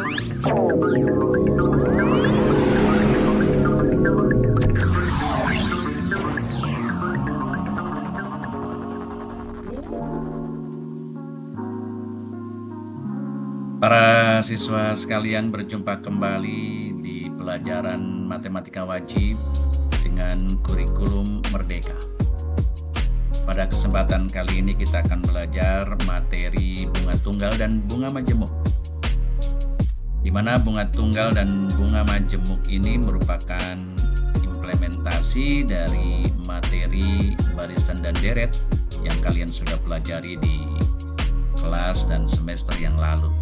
Para siswa sekalian, berjumpa kembali di pelajaran matematika wajib dengan kurikulum Merdeka. Pada kesempatan kali ini kita akan belajar materi bunga tunggal dan bunga majemuk, di mana bunga tunggal dan bunga majemuk ini merupakan implementasi dari materi barisan dan deret yang kalian sudah pelajari di kelas dan semester yang lalu.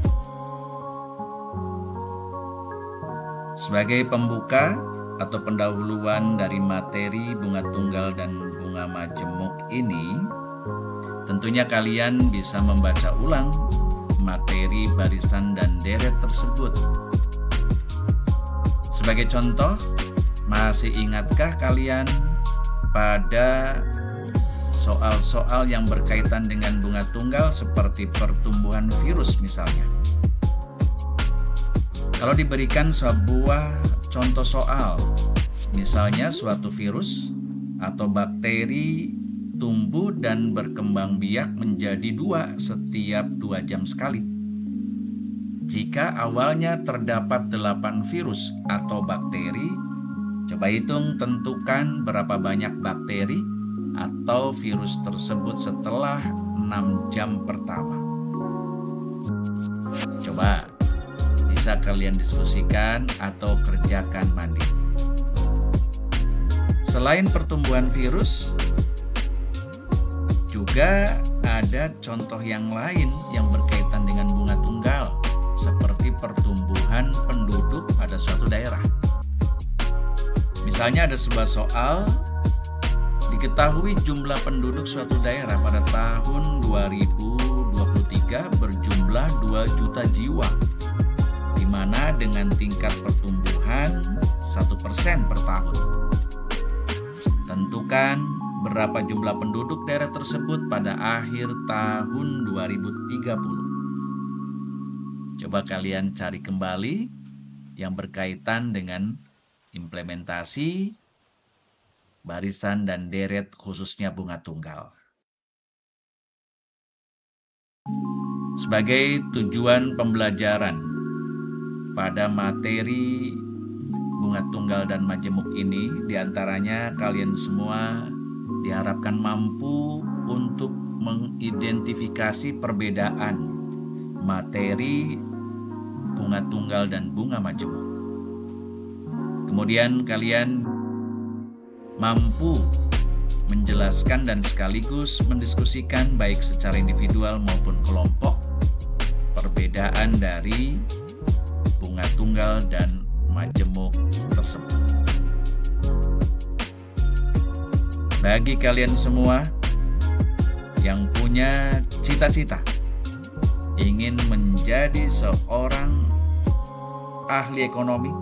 Sebagai pembuka atau pendahuluan dari materi bunga tunggal dan bunga majemuk ini, tentunya kalian bisa membaca ulang materi barisan dan deret tersebut. Sebagai contoh, masih ingatkah kalian pada soal-soal yang berkaitan dengan bunga tunggal seperti pertumbuhan virus misalnya? Kalau diberikan sebuah contoh soal, misalnya suatu virus atau bakteri tumbuh dan berkembang biak menjadi 2 setiap 2 jam sekali. Jika awalnya terdapat 8 virus atau bakteri, coba hitung tentukan berapa banyak bakteri atau virus tersebut setelah 6 jam pertama. Coba bisa kalian diskusikan atau kerjakan mandiri. Selain pertumbuhan virus, juga ada contoh yang lain yang berkaitan dengan bunga tunggal, seperti pertumbuhan penduduk pada suatu daerah. Misalnya ada sebuah soal, diketahui jumlah penduduk suatu daerah pada tahun 2023 berjumlah 2 juta jiwa, di mana dengan tingkat pertumbuhan 1% per tahun. Tentukan berapa jumlah penduduk daerah tersebut pada akhir tahun 2030. Coba kalian cari kembali yang berkaitan dengan implementasi barisan dan deret khususnya bunga tunggal. Sebagai tujuan pembelajaran pada materi bunga tunggal dan majemuk ini, diantaranya kalian semua diharapkan mampu untuk mengidentifikasi perbedaan materi bunga tunggal dan bunga majemuk. Kemudian kalian mampu menjelaskan dan sekaligus mendiskusikan baik secara individual maupun kelompok perbedaan dari bunga tunggal dan majemuk tersebut. Bagi kalian semua yang punya cita-cita ingin menjadi seorang ahli ekonomi,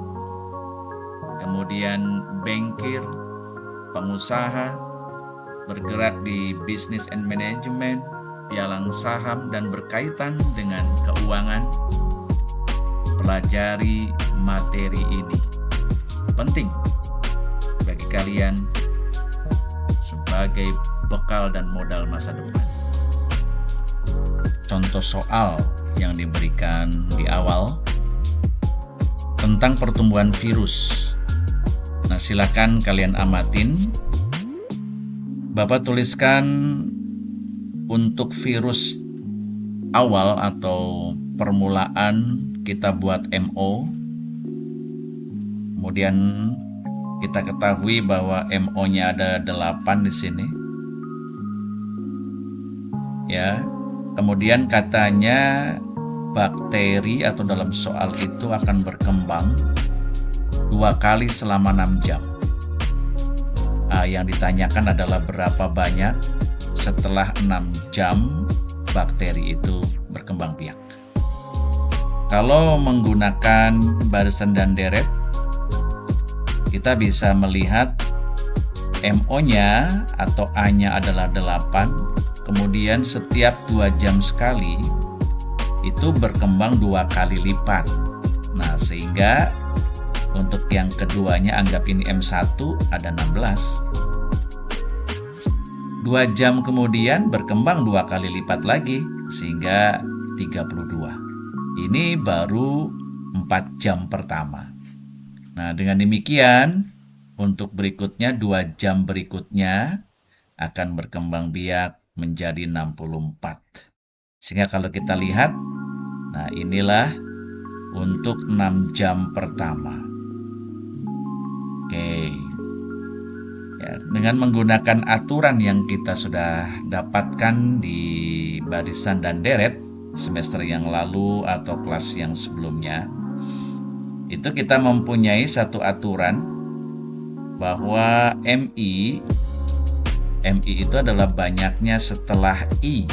kemudian bankir, pengusaha, bergerak di bisnis and management, pialang saham, dan berkaitan dengan keuangan, pelajari materi ini. Penting bagi kalian sebagai bekal dan modal masa depan. Contoh soal yang diberikan di awal tentang pertumbuhan virus. Nah, silakan kalian amatin. Bapak tuliskan untuk virus awal atau permulaan kita buat MO. Kemudian kita ketahui bahwa MO-nya ada 8 di sini. Ya. Kemudian katanya bakteri atau dalam soal itu akan berkembang 2 kali selama 6 jam. Yang ditanyakan adalah berapa banyak setelah 6 jam bakteri itu berkembang biak. Kalau menggunakan barisan dan deret, kita bisa melihat MO-nya atau A-nya adalah 8, kemudian setiap 2 jam sekali itu berkembang 2 kali lipat. Sehingga untuk yang keduanya anggap ini M1 ada 16. 2 jam kemudian berkembang 2 kali lipat lagi sehingga 32. Ini baru 4 jam pertama. Nah, dengan demikian untuk berikutnya 2 jam berikutnya akan berkembang biak menjadi 64. Sehingga kalau kita lihat, nah inilah untuk 6 jam pertama. Oke. Ya, dengan menggunakan aturan yang kita sudah dapatkan di barisan dan deret semester yang lalu atau kelas yang sebelumnya, itu kita mempunyai satu aturan bahwa MI itu adalah banyaknya setelah I.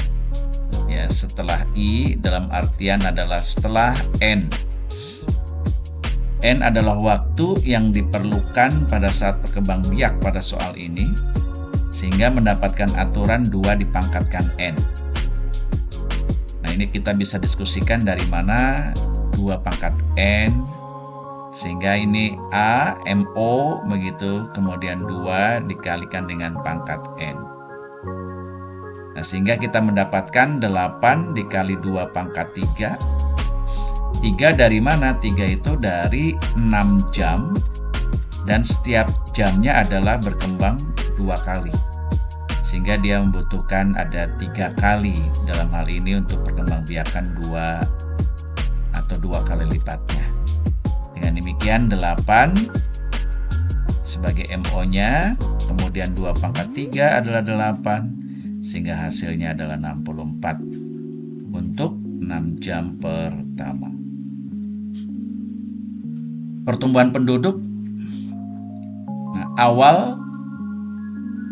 Ya, setelah I dalam artian adalah setelah N. N adalah waktu yang diperlukan pada saat berkembang biak pada soal ini, sehingga mendapatkan aturan 2 dipangkatkan N. Nah, ini kita bisa diskusikan dari mana 2 pangkat N, sehingga ini A, MO, begitu, kemudian 2 dikalikan dengan pangkat N. Nah, sehingga kita mendapatkan 8 dikali 2 pangkat 3. 3 dari mana? 3 itu dari 6 jam dan setiap jamnya adalah berkembang 2 kali. Sehingga dia membutuhkan ada 3 kali dalam hal ini untuk perkembangbiakan 2 atau 2 kali lipatnya. Dengan demikian 8 sebagai MO-nya, kemudian 2 pangkat 3 adalah 8, sehingga hasilnya adalah 64 untuk 6 jam pertama. Pertumbuhan penduduk, nah, awal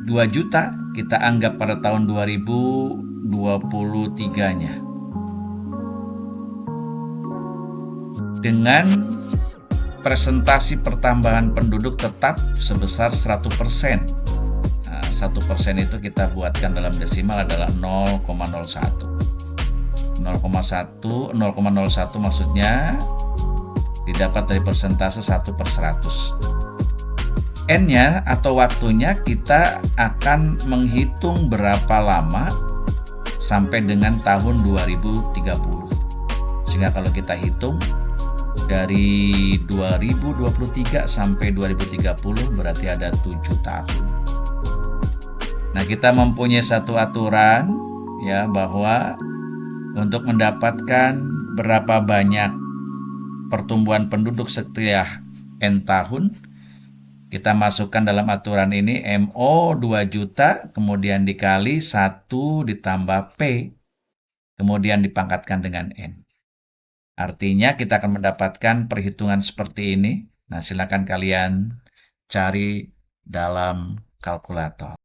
2 juta kita anggap pada tahun 2023-nya. Dengan presentasi pertambahan penduduk tetap sebesar 100%. Nah, 1% itu kita buatkan dalam desimal adalah 0,01. 0,01 maksudnya didapat dari persentase 1/100. N-nya atau waktunya kita akan menghitung berapa lama sampai dengan tahun 2030. Sehingga kalau kita hitung dari 2023 sampai 2030 berarti ada 7 tahun. Nah, kita mempunyai satu aturan ya bahwa untuk mendapatkan berapa banyak pertumbuhan penduduk setelah N tahun, kita masukkan dalam aturan ini MO 2 juta, kemudian dikali 1 ditambah P, kemudian dipangkatkan dengan N. Artinya kita akan mendapatkan perhitungan seperti ini. Nah, silakan kalian cari dalam kalkulator.